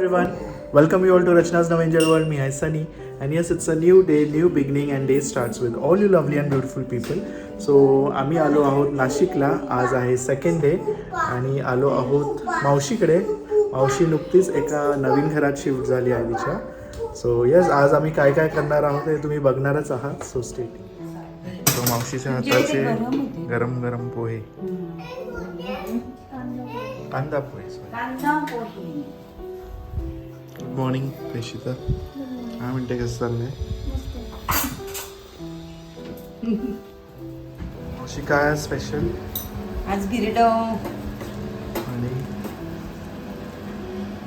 everyone. Welcome you all to Rachna's Now Angel World. Me, I Sunny, and yes, it's a new day, new beginning, and day starts with all you lovely and beautiful people. So आम्ही आलो आहोत नाशिकला. आज आहे second day आणि आलो आहोत मावशीकडे. मावशी नुकतीच एका नवीन घरात शिफ्ट झाली आहे तिच्या. सो यस, आज आम्ही काय काय करणार आहोत हे तुम्ही बघणारच आहात. So stay tuned. सो मावशीच्या हाताचे गरम गरम पोहे, कांदा पोहे. Good morning प्रेषिता. काय म्हणते, कसं चाललंय? मावशी काय स्पेशल आज गिरडो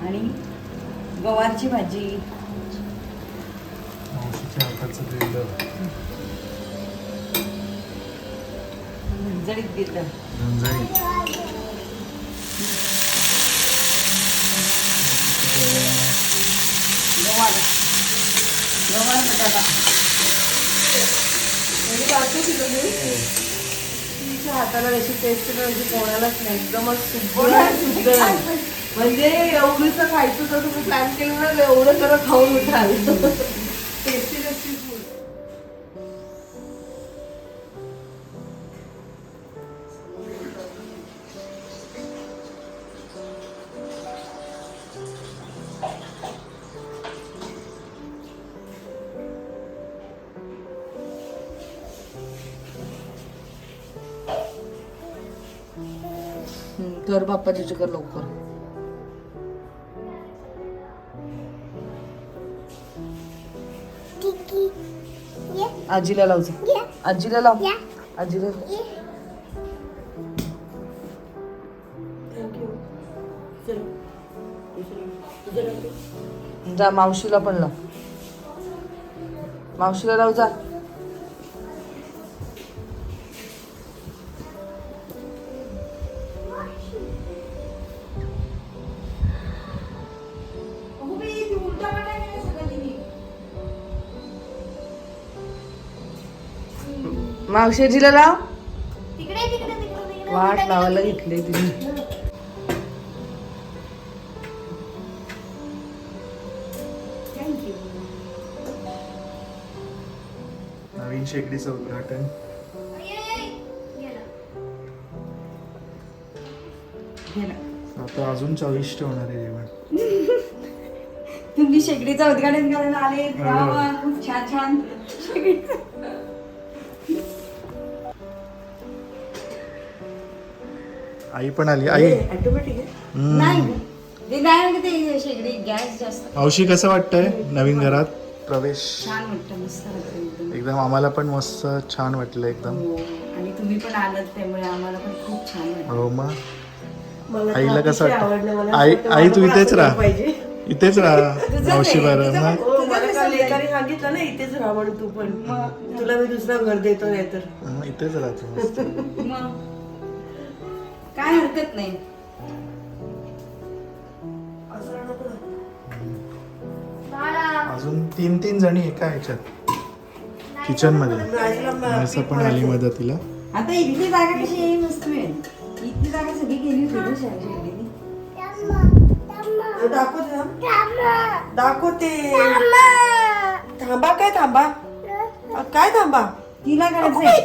आणि गवारची भाजी. मावशीच्या हाताचं गिरडं, झणझणीत गिरडो. झणझणीत. गवार बटाटा. तिच्या हाताला अशी टेस्ट करायची कोणालाच नाही. एकदमच सुंदर. म्हणजे एवढंच खायचं तर तुम्ही प्लॅन केलं ना, एवढं सगळं खाऊन उठाल. Tasty tasty food. तर बाप्पाची चिकन लवकर. आजीला लावजा. आजीला लाव. आजीला जा. मावशीला पण लाव. मावशीला लाव जा. मावशीजीला लाव. वाट लावायला घेतले तिने. नवीन शेकडीचं उद्घाटन. आता अजून चविष्ट होणार आहे जेवण. तुम्ही शेकडीचं उद्घाटन करायला आले. खूप छान छान. आई पण आली. आई ऑटोमॅटिक नाही ते शेगडी गॅस जास्त. मावशी कसं वाटतंय नवीन घरात प्रवेश? छान वाटतं, मस्त वाटतं एकदम. आम्हाला पण मस्त छान वाटलं एकदम. आणि तुम्ही पण आलात त्यामुळे आम्हाला पण खूप छान वाटलं. हो मग. मला आईला कसं आवडलं. वाटतं? मला आई असं वाटतं आई तू मला इथेच असं राहा, पाहिजे. इथेच राहा मावशी बरं. मग हो, मला काल एकाने सांगितलं ना, इथेच राहा म्हणून. तू पण तुला मी दुसरं घर देतो नाही तर. मग इथेच राहतो मस्त. मग काय हरकत नाही. अजून 3 जणी एका ह्याच्यात किचन मध्ये. असं पण आली मदतीला. आता इथली जागा कशी येईल मस्त मिळेल. इथली जागा सगळी गेली होती ना शेगडीने. दाखवते. थांबा. काय थांबा? काय थांबा? तिला करायचंय.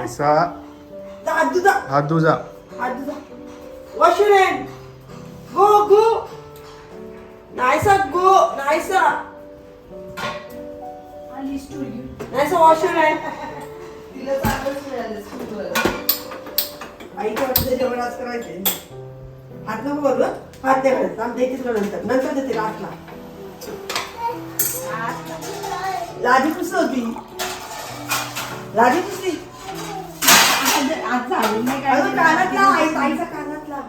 असा हात धुजा. हात धुजा. Wash your hand. गो. नाहीसा गो. नाहीसा वॉश युअर हँड. तिला चांगलंच मिळालं. आईच्या वाटतं जेवण आज करायचंय. हात नको करू. हात नाही घालायचं. आमच्या इथेच नंतर देते लास्टला. लादी पुसली होती. लादी पुसली. आज झाली नाही काय. अजून कानातला. आईचा कानातला.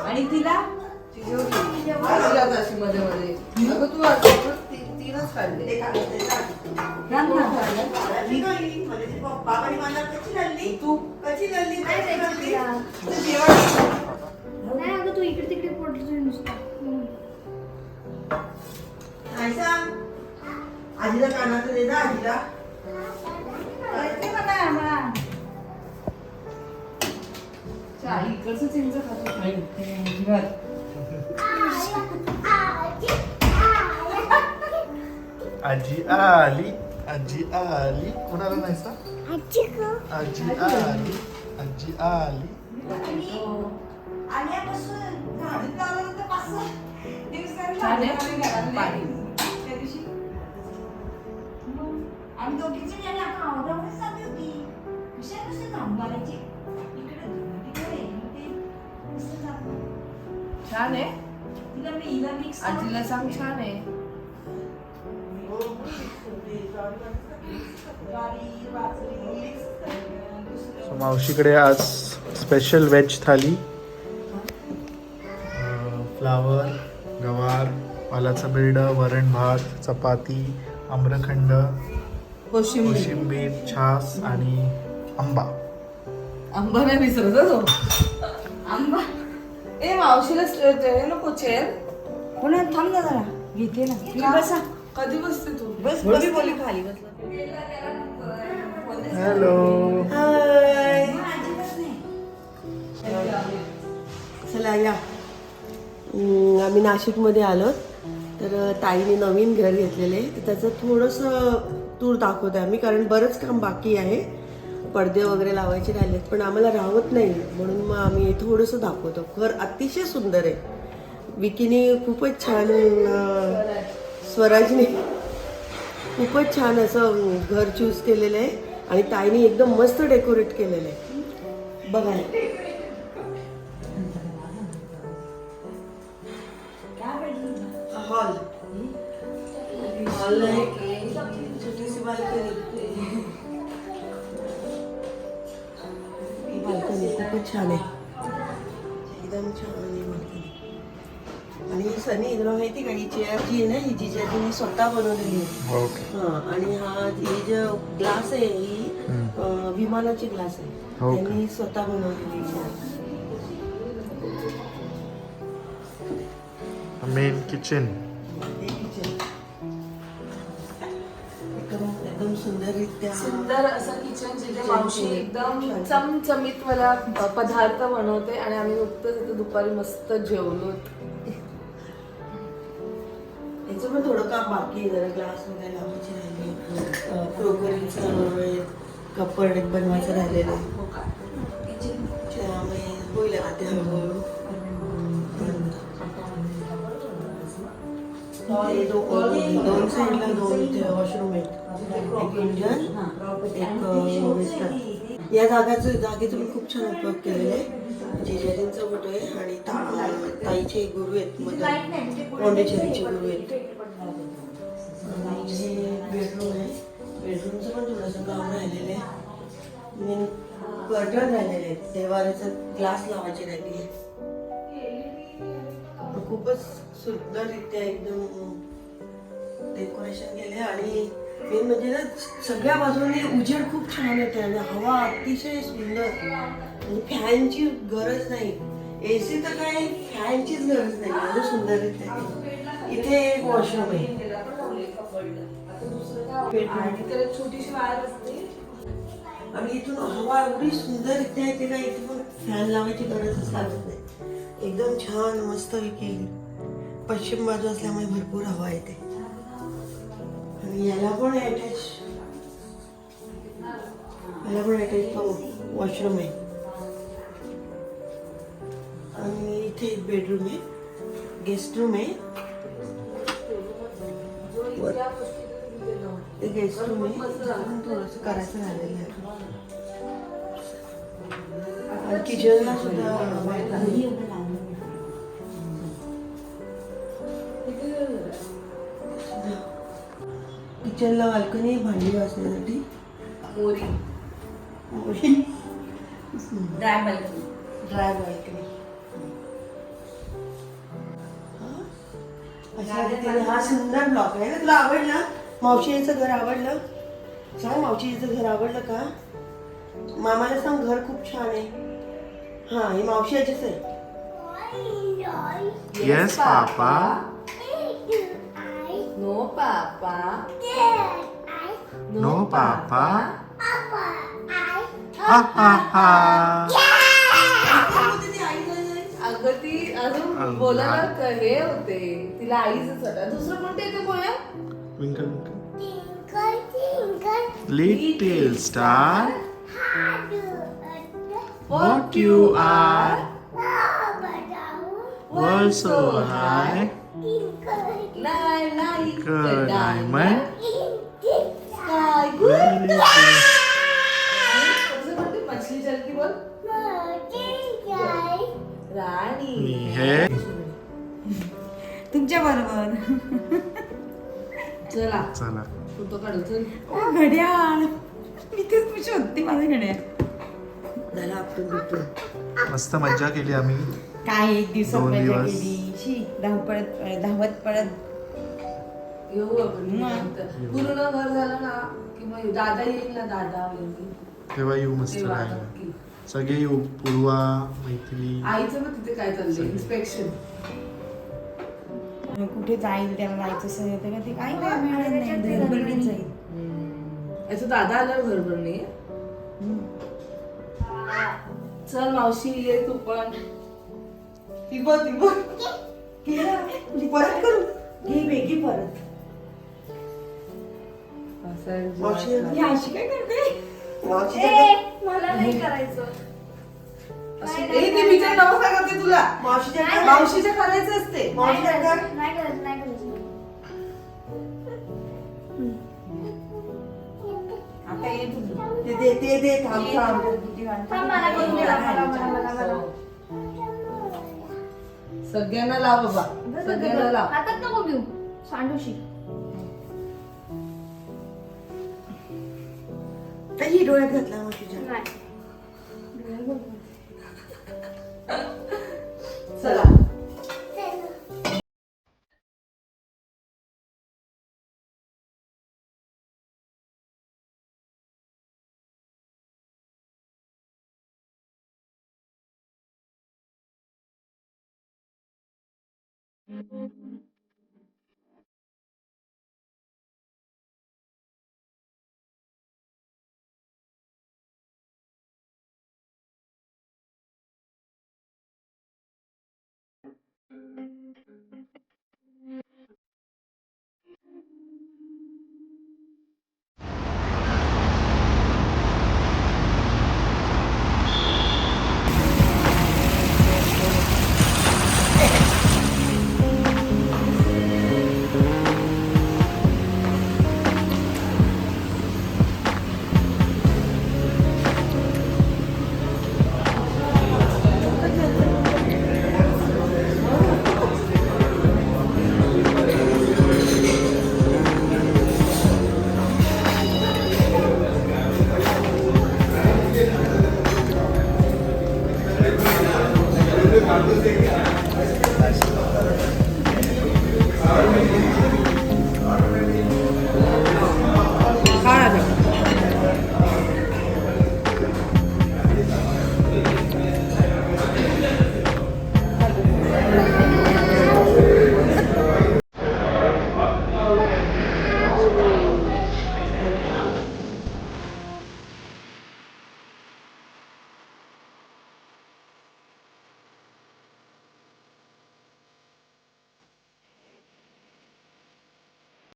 आणि तिला मध्ये मध्ये तू तीनच काढले. बाबांनी मला कशी घालली. तू कशी घालली. नाही तू इकडे तिकडे पडतोय नुसता. आजीला कानातलं दे ना. आजीला इकडचं चिंच खातो अजिबात. आजी आली, आजी आली. कोणाला नाही सा? आजी आली, आजी आली. आल्यापासून झाडून लावल्यानंतर 5-6 दिवसांनी छान आहे. झाडून घरातले. पाणी. त्या दिवशी आम्ही दोघीची आणि आपण आवडावडीच चालली होती. कशा कशा झाडून घालायची इकडे तिकडे ते कसं जातं. छान आहे. तिला मी हिला मिक्स आजीला सांग छान आहे. सो मावशीकडे आज स्पेशल व्हेज थाली. फ्लावर, गवार, पालाचं बिरड, वरण भात, चपाती, आम्रखंड, कोशिंबीर, छास आणि आंबा. आंबा नाही विसरत हं तो. आंबा ए मावशीला ते नको चेअर. पुन्हा थांब ना जरा घेते ना तुम्ही बसा. कधी बसते तू? बस बोली बस बोली खाली बसला. हॅलो. हाय. चला या. आम्ही नाशिकमध्ये आलो. तर ताईने नवीन घर घेतलेले तर त्याचं थोडंसं टूर दाखवतो आम्ही, कारण बरंच काम बाकी आहे. पडदे वगैरे लावायचे राहिलेत पण आम्हाला राहत नाही, म्हणून मग आम्ही थोडंसं दाखवतो. घर अतिशय सुंदर आहे. विकीने खूपच छान, स्वराजने खूपच छान असं घर चूज केलेलं आहे आणि ताईने एकदम मस्त डेकोरेट केलेलं आहे. बघा हॉल, हॉल आहे, छोटीशी बाल्कनी. बाल्कनी खूपच छान आहे, एकदम छान आहे बाल्कनी. आणि सनी तुला माहिती का, ही चेअर जी आहे ना, ही जिजाजींनी स्वतः बनवलेली आहे. ओके. हा, आणि ही जो ग्लास आहे ही विमानाची ग्लास आहे. हो का? त्यांनी स्वतः बनवलेली आहे. Main kitchen. एकदम सुंदररित्या सुंदर असं किचन जिथे मावशी एकदम चमचमीत मला पदार्थ बनवते आणि आम्ही नुकतंच इथे दुपारी मस्त जेवलो. याचं पण थोडं काम बाकी आहे, जरा ग्लास वगैरे लावायचे राहिले, क्रोकरीचं कपड बनवायचं राहिलेलं आहे. त्यामुळे होईल आता ते हळूहळू. ते दोन साईडला 2 वॉशरूम आहेत, एक इंडियन, एक वेस्टर्न. या जागेचा मी खूप छान उपयोग केलेला आहे. जिजाजींचा फोटो आहे आणि ताईचे गुरु आहेत, पॉंडिचेरीचे गुरु आहेत. आणि हे बेडरूम आहे. बेडरूमचं पण थोडंसं काम राहिलेलं आहे. मेन कर्टन राहिलेले आहेत, देवाऱ्याचा ग्लास लावायचे राहिली आहे. खूपच सुंदररित्या एकदम डेकोरेशन केले. आणि मेन म्हणजे ना, सगळ्या बाजूने उजेड खूप छान येते आणि हवा अतिशय सुंदर. म्हणजे फॅनची गरज नाही, एसी तर काय, फॅनचीच गरज नाही. एवढं सुंदर येते. इथे एक वॉशरूम आहे, छोटीशी वायर असते आणि इथून हवा एवढी सुंदर इथे येते का, इथे पण फॅन लावायची गरजच लागत नाही. एकदम छान मस्त केली. पश्चिम बाजू असल्यामुळे भरपूर हवा येते. आणि याला पण अटॅच वॉशरूम आहे. आणि इथे एक बेडरूम आहे, गेस्ट रूम आहे. गेस्ट रूम आहे, थोडंसं करायचं राहिलेलं आहे. आणि किचनला सुद्धा किचनला बाल्कनी, भांडी वाजण्यासाठी ड्राय बाल्कनी. Dry balcony. अशा रीतीने हा सुंदर ब्लॉक आहे ना. तुला आवडला? मावशीचं घर आवडलं? सांग, मावशीचं घर आवडलं का? मामाला सांग घर खूप छान आहे. हा, हे मावशी आजीच आहे. येस पापा. नो पापा. नो पापा. हा हा हा. अगं ती अजून बोलायला हे होते, तिला आईच वाटत. दुसरं कोणते येते बोला? Twinkle twinkle little star, what you are, world so high, Like a a diamond, sky good. very good. आणि कसं म्हणते मछली चल की बोल. राणी मी हे तुमच्या बरोबर. चला चला फोटो काढू चल. ओ घड्याळ, मी तेच खुश होती माझं घड्याळ. झालं आपण भेटून. मस्त मज्जा केली आम्ही. काय एक दिवसात 2 मजा दिवस. केली. शी धावत पळत. येऊ आपण निवांत. पूर्ण घर झालं ना की मग दादा येईल ना, दादा येईल तेव्हा येऊ मस्त तेव्हा राहायला. नक्की. सगळे येऊ, पूर्वा, मैथिली. आईचं मग तिथे काय चाललंय इन्स्पेक्शन. कुठे जाईल तेव्हा जायचं असेल तर का ते काही नाही मिळत नाही. घरभरणीच जाईल. याचं दादा आल्यावर घर भरणे. चल मावशी ये तू पण. ती बघ परत करू. घे बेगी परत. मावशी ही अशी काय करते? मला नाही करायचं. ते विचार नमस्कार करते तुला. मावशीच्या मावशीच्या करायचं असते. नाही करायचं, नाही करायचं, नाही करायचं. आता ये तुझं. ते थांब थांब. थांब, मला करून दे, मला. सगळ्यांना लाव बाबा, सगळ्यांना लाव. हातात नको घेऊ, सांडूशी. ही डोळ्यात घातला मग तुझ्या. नाही. चला Thank you.